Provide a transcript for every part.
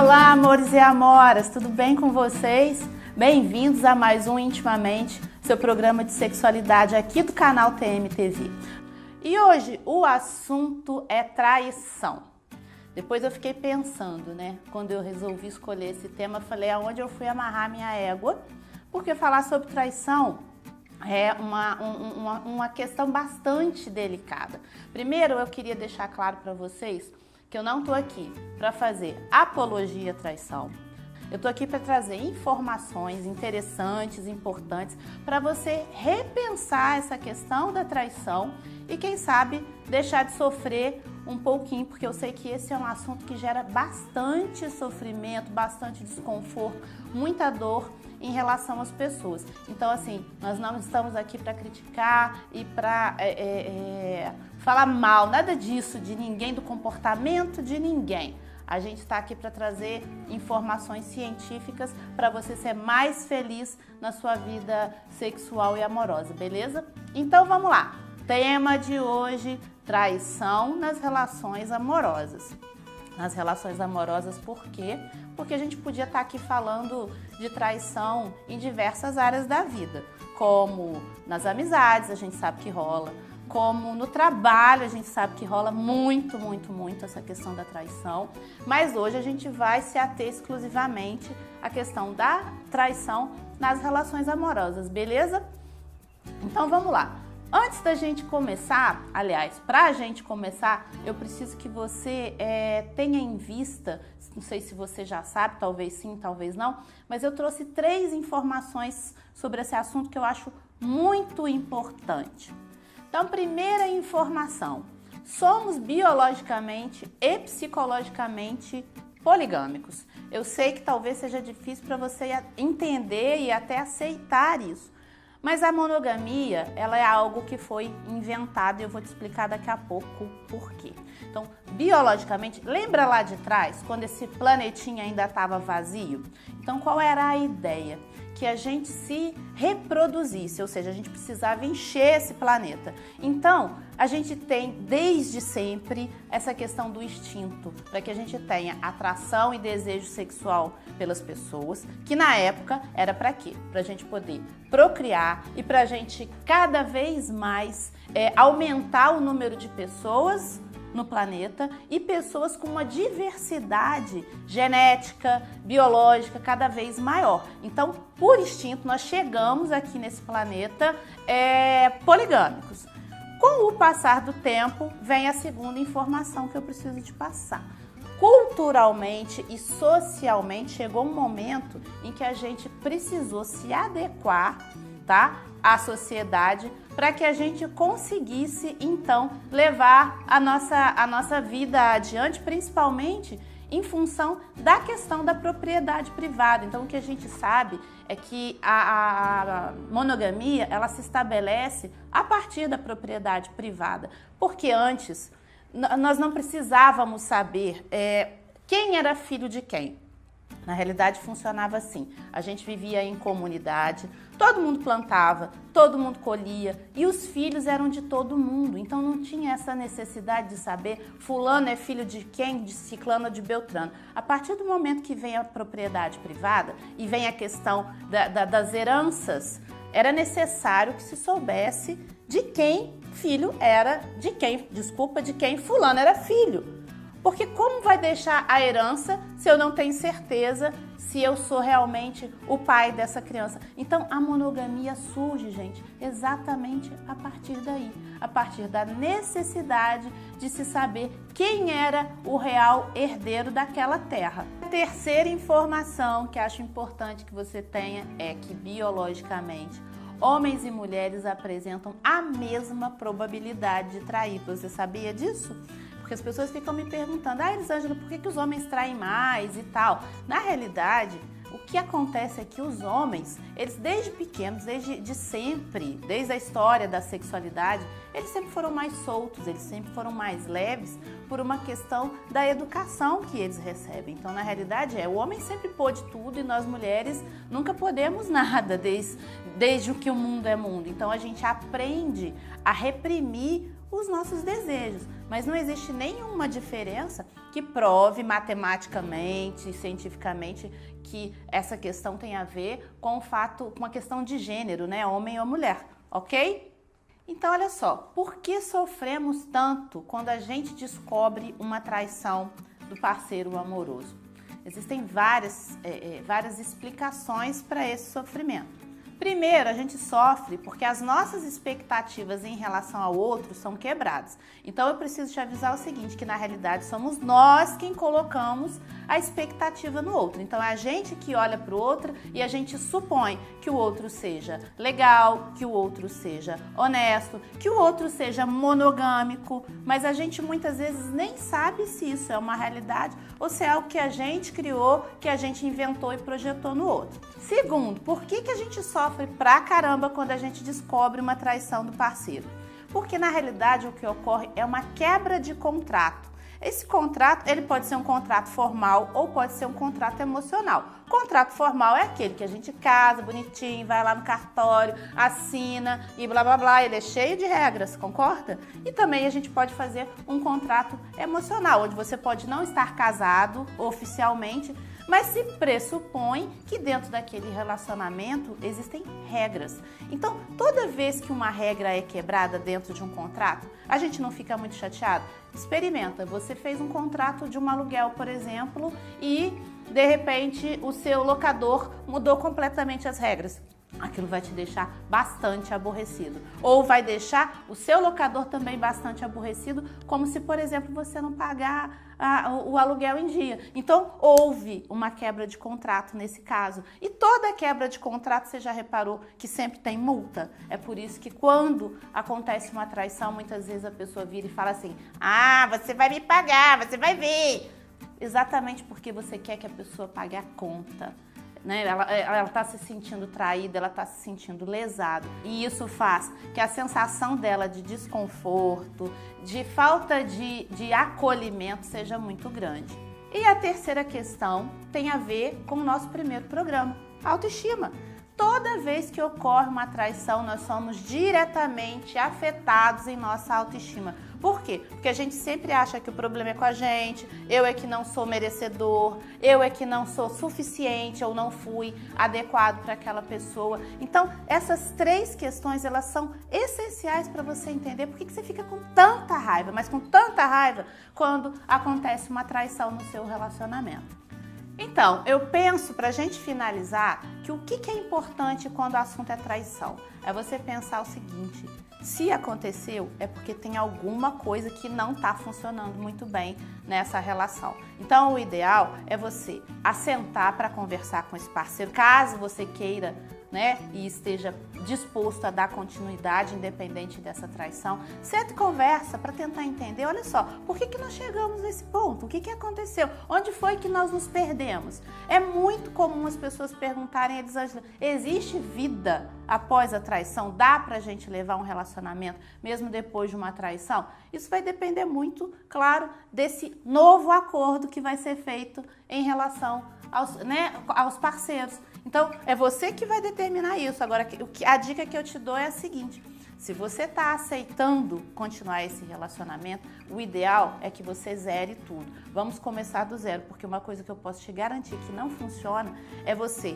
Olá, amores e amoras, tudo bem com vocês? Bem-vindos a mais um Intimamente, seu programa de sexualidade aqui do canal TMTV. E hoje o assunto é traição. Depois eu fiquei pensando, né? Quando eu resolvi escolher esse tema, eu falei aonde eu fui amarrar minha égua, porque falar sobre traição é uma questão bastante delicada. Primeiro, eu queria deixar claro para vocês que eu não tô aqui para fazer apologia à traição. Eu tô aqui para trazer informações interessantes, importantes, para você repensar essa questão da traição e, quem sabe, deixar de sofrer um pouquinho, porque eu sei que esse é um assunto que gera bastante sofrimento, bastante desconforto, muita dor em relação às pessoas. Então, assim, nós não estamos aqui para criticar e para falar mal, nada disso, de ninguém, do comportamento de ninguém. A gente está aqui para trazer informações científicas para você ser mais feliz na sua vida sexual e amorosa, beleza? Então, vamos lá. Tema de hoje, traição nas relações amorosas. Nas relações amorosas, por quê? Porque a gente podia estar aqui falando de traição em diversas áreas da vida, como nas amizades, a gente sabe que rola, como no trabalho, a gente sabe que rola muito essa questão da traição, mas hoje a gente vai se ater exclusivamente à questão da traição nas relações amorosas, beleza? Então vamos lá. Antes da gente começar, aliás, para a gente começar, eu preciso que você tenha em vista, não sei se você já sabe, talvez sim, talvez não, mas eu trouxe 3 informações sobre esse assunto que eu acho muito importante. Então, primeira informação, somos biologicamente e psicologicamente poligâmicos. Eu sei que talvez seja difícil para você entender e até aceitar isso. Mas a monogamia, ela é algo que foi inventado e eu vou te explicar daqui a pouco por quê. Então, biologicamente, lembra lá de trás, quando esse planetinha ainda estava vazio? Então, qual era a ideia? Que a gente se reproduzisse, ou seja, a gente precisava encher esse planeta. Então, a gente tem desde sempre essa questão do instinto, para que a gente tenha atração e desejo sexual pelas pessoas, que na época era para quê? Para a gente poder procriar e para a gente cada vez mais aumentar o número de pessoas no planeta e pessoas com uma diversidade genética, biológica cada vez maior. Então, por instinto, nós chegamos aqui nesse planeta poligâmicos. Com o passar do tempo, vem a segunda informação que eu preciso te passar. Culturalmente e socialmente, chegou um momento em que a gente precisou se adequar, tá, à sociedade, para que a gente conseguisse, então, levar a nossa vida adiante, principalmente em função da questão da propriedade privada. Então, o que a gente sabe é que a monogamia, ela se estabelece a partir da propriedade privada, porque antes nós não precisávamos saber quem era filho de quem. Na realidade, funcionava assim. A gente vivia em comunidade, todo mundo plantava, todo mundo colhia e os filhos eram de todo mundo. Então, não tinha essa necessidade de saber fulano é filho de quem, de ciclano ou de beltrano. A partir do momento que vem a propriedade privada e vem a questão das heranças, era necessário que se soubesse de quem filho era, de quem fulano era filho. Porque como vai deixar a herança se eu não tenho certeza se eu sou realmente o pai dessa criança? Então, a monogamia surge, gente, exatamente a partir daí. A partir da necessidade de se saber quem era o real herdeiro daquela terra. A terceira informação que acho importante que você tenha é que, biologicamente, homens e mulheres apresentam a mesma probabilidade de trair. Você sabia disso? Porque as pessoas ficam me perguntando, Elisângela, por que os homens traem mais e tal? Na realidade, o que acontece é que os homens, eles desde pequenos, desde sempre, desde a história da sexualidade, eles sempre foram mais soltos, eles sempre foram mais leves por uma questão da educação que eles recebem. Então, na realidade, o homem sempre pôde tudo e nós mulheres nunca podemos nada desde o que o mundo é mundo. Então, a gente aprende a reprimir os nossos desejos. mas não existe nenhuma diferença que prove matematicamente e cientificamente que essa questão tem a ver com o fato, com a questão de gênero, né? Homem ou mulher, ok? Então, olha só, por que sofremos tanto quando a gente descobre uma traição do parceiro amoroso? Existem várias explicações para esse sofrimento. Primeiro, a gente sofre porque as nossas expectativas em relação ao outro são quebradas. Então, eu preciso te avisar o seguinte, que na realidade somos nós quem colocamos a expectativa no outro. Então, é a gente que olha para o outro e a gente supõe que o outro seja legal, que o outro seja honesto, que o outro seja monogâmico, mas a gente muitas vezes nem sabe se isso é uma realidade ou se é algo que a gente criou, que a gente inventou e projetou no outro. Segundo, por que a gente sofre pra caramba quando a gente descobre uma traição do parceiro? Porque na realidade o que ocorre é uma quebra de contrato. Esse contrato, ele pode ser um contrato formal ou pode ser um contrato emocional. Contrato formal é aquele que a gente casa bonitinho, vai lá no cartório, assina e blá blá blá, ele é cheio de regras, concorda? E também a gente pode fazer um contrato emocional, onde você pode não estar casado oficialmente, mas se pressupõe que dentro daquele relacionamento existem regras. Então, toda vez que uma regra é quebrada dentro de um contrato, a gente não fica muito chateado? Experimenta, você fez um contrato de um aluguel, por exemplo, e de repente o seu locador mudou completamente as regras. Aquilo vai te deixar bastante aborrecido. Ou vai deixar o seu locador também bastante aborrecido, como se, por exemplo, você não pagar o aluguel em dia. Então, houve uma quebra de contrato nesse caso. E toda quebra de contrato, você já reparou que sempre tem multa? É por isso que quando acontece uma traição, muitas vezes a pessoa vira e fala assim: ah, você vai me pagar, você vai ver. Exatamente porque você quer que a pessoa pague a conta. Né? Ela está se sentindo traída, ela está se sentindo lesada. E isso faz que a sensação dela de desconforto, de falta de acolhimento seja muito grande. E a terceira questão tem a ver com o nosso primeiro programa, autoestima. Toda vez que ocorre uma traição, nós somos diretamente afetados em nossa autoestima. Por quê? Porque a gente sempre acha que o problema é com a gente, eu é que não sou merecedor, eu é que não sou suficiente ou não fui adequado para aquela pessoa. Então, essas três questões, elas são essenciais para você entender por que você fica com tanta raiva, mas com tanta raiva quando acontece uma traição no seu relacionamento. Então, eu penso, para a gente finalizar, que o que é importante quando o assunto é traição? É você pensar o seguinte: se aconteceu, é porque tem alguma coisa que não está funcionando muito bem nessa relação. Então, o ideal é você assentar para conversar com esse parceiro, caso você queira, né, e esteja disposto a dar continuidade independente dessa traição. Senta e conversa para tentar entender, olha só, por que nós chegamos nesse ponto? O que aconteceu? Onde foi que nós nos perdemos? É muito comum as pessoas perguntarem, existe vida após a traição? Dá pra gente levar um relacionamento mesmo depois de uma traição? Isso vai depender muito, claro, desse novo acordo que vai ser feito em relação aos parceiros. Então, é você que vai determinar isso. Agora, a dica que eu te dou é a seguinte: se você está aceitando continuar esse relacionamento, o ideal é que você zere tudo. Vamos começar do zero, porque uma coisa que eu posso te garantir que não funciona é você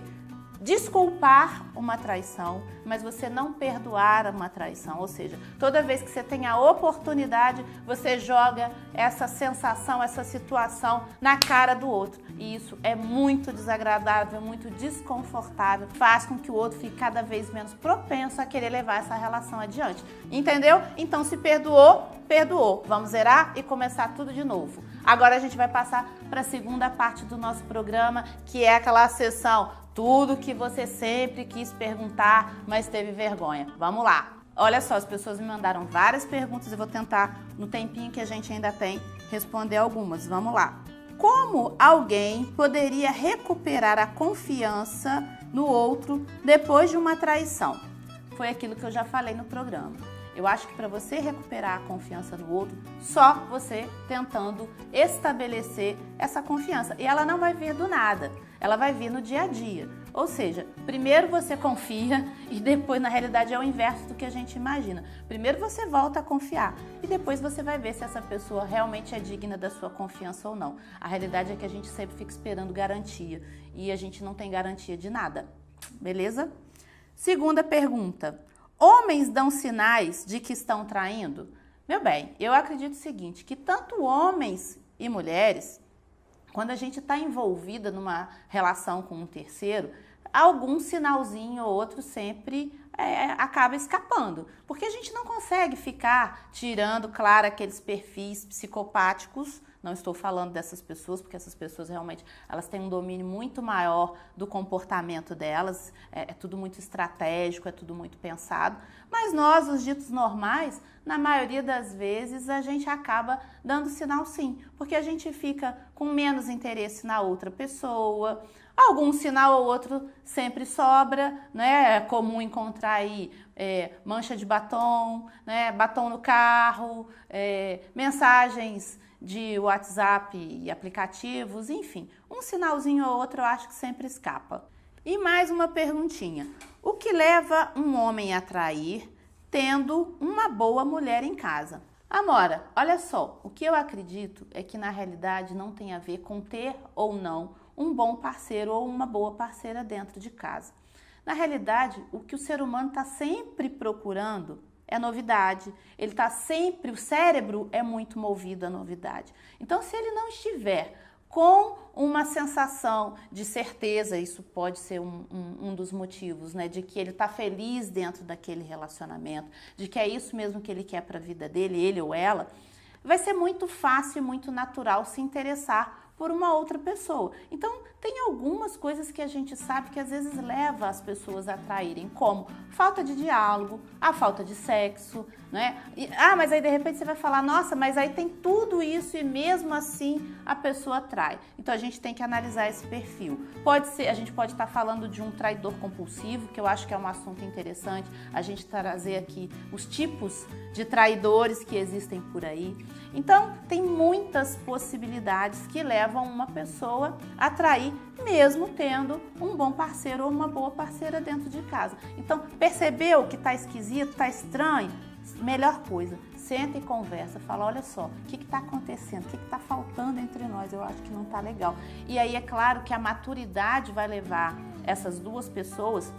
desculpar uma traição, mas você não perdoar uma traição. Ou seja, toda vez que você tem a oportunidade, você joga essa sensação, essa situação na cara do outro. E isso é muito desagradável, muito desconfortável, faz com que o outro fique cada vez menos propenso a querer levar essa relação adiante. Entendeu? Então, se perdoou, perdoou. Vamos zerar e começar tudo de novo. Agora a gente vai passar para a segunda parte do nosso programa, que é aquela sessão tudo que você sempre quis perguntar, mas teve vergonha. Vamos lá. Olha só, as pessoas me mandaram várias perguntas e vou tentar, no tempinho que a gente ainda tem, responder algumas. Vamos lá. Como alguém poderia recuperar a confiança no outro depois de uma traição? Foi aquilo que eu já falei no programa. Eu acho que para você recuperar a confiança no outro, só você tentando estabelecer essa confiança. E ela não vai vir do nada, ela vai vir no dia a dia. Ou seja, primeiro você confia e depois, na realidade, é o inverso do que a gente imagina. Primeiro você volta a confiar e depois você vai ver se essa pessoa realmente é digna da sua confiança ou não. A realidade é que a gente sempre fica esperando garantia e a gente não tem garantia de nada, beleza? Segunda pergunta, homens dão sinais de que estão traindo? Meu bem, eu acredito o seguinte, que tanto homens e mulheres, quando a gente está envolvida numa relação com um terceiro, algum sinalzinho ou outro sempre acaba escapando. Porque a gente não consegue ficar tirando, claro, aqueles perfis psicopáticos. Não estou falando dessas pessoas, porque essas pessoas realmente elas têm um domínio muito maior do comportamento delas. É tudo muito estratégico, é tudo muito pensado. Mas nós, os ditos normais, na maioria das vezes, a gente acaba dando sinal sim. Porque a gente fica com menos interesse na outra pessoa. Algum sinal ou outro sempre sobra, né? É comum encontrar aí mancha de batom, né? Batom no carro, mensagens de WhatsApp e aplicativos, enfim. Um sinalzinho ou outro eu acho que sempre escapa. E mais uma perguntinha. O que leva um homem a trair tendo uma boa mulher em casa? Amora, olha só, o que eu acredito é que na realidade não tem a ver com ter ou não um bom parceiro ou uma boa parceira dentro de casa. Na realidade, o que o ser humano está sempre procurando é novidade. Ele está sempre, o cérebro é muito movido à novidade. Então, se ele não estiver com uma sensação de certeza, isso pode ser um dos motivos, né, de que ele está feliz dentro daquele relacionamento, de que é isso mesmo que ele quer para a vida dele, ele ou ela, vai ser muito fácil e muito natural se interessar por uma outra pessoa. Então, tem algumas coisas que a gente sabe que às vezes leva as pessoas a traírem, como falta de diálogo, a falta de sexo, né? Mas aí de repente você vai falar, nossa, mas aí tem tudo isso e mesmo assim a pessoa trai. Então a gente tem que analisar esse perfil. Pode ser, a gente pode estar falando de um traidor compulsivo, que eu acho que é um assunto interessante, a gente trazer aqui os tipos de traidores que existem por aí. Então, tem muitas possibilidades que levam uma pessoa a trair, mesmo tendo um bom parceiro ou uma boa parceira dentro de casa. Então, percebeu que está esquisito, está estranho? Melhor coisa, senta e conversa, fala, olha só, o que está acontecendo, o que está faltando entre nós, eu acho que não está legal. E aí é claro que a maturidade vai levar essas duas pessoas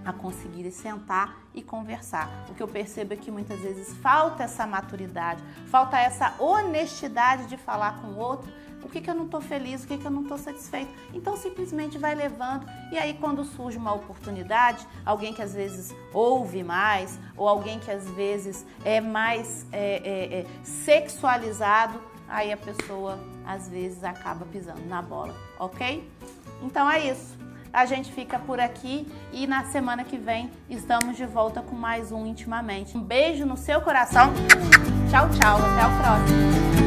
a conseguirem sentar e conversar. O que eu percebo é que muitas vezes falta essa maturidade, falta essa honestidade de falar com o outro, o que eu não estou feliz, o que eu não estou satisfeito. Então simplesmente vai levando e aí quando surge uma oportunidade, alguém que às vezes ouve mais ou alguém que às vezes é mais sexualizado, aí a pessoa às vezes acaba pisando na bola, ok? Então é isso. A gente fica por aqui e na semana que vem estamos de volta com mais um Intimamente. Um beijo no seu coração. Tchau, tchau. Até o próximo.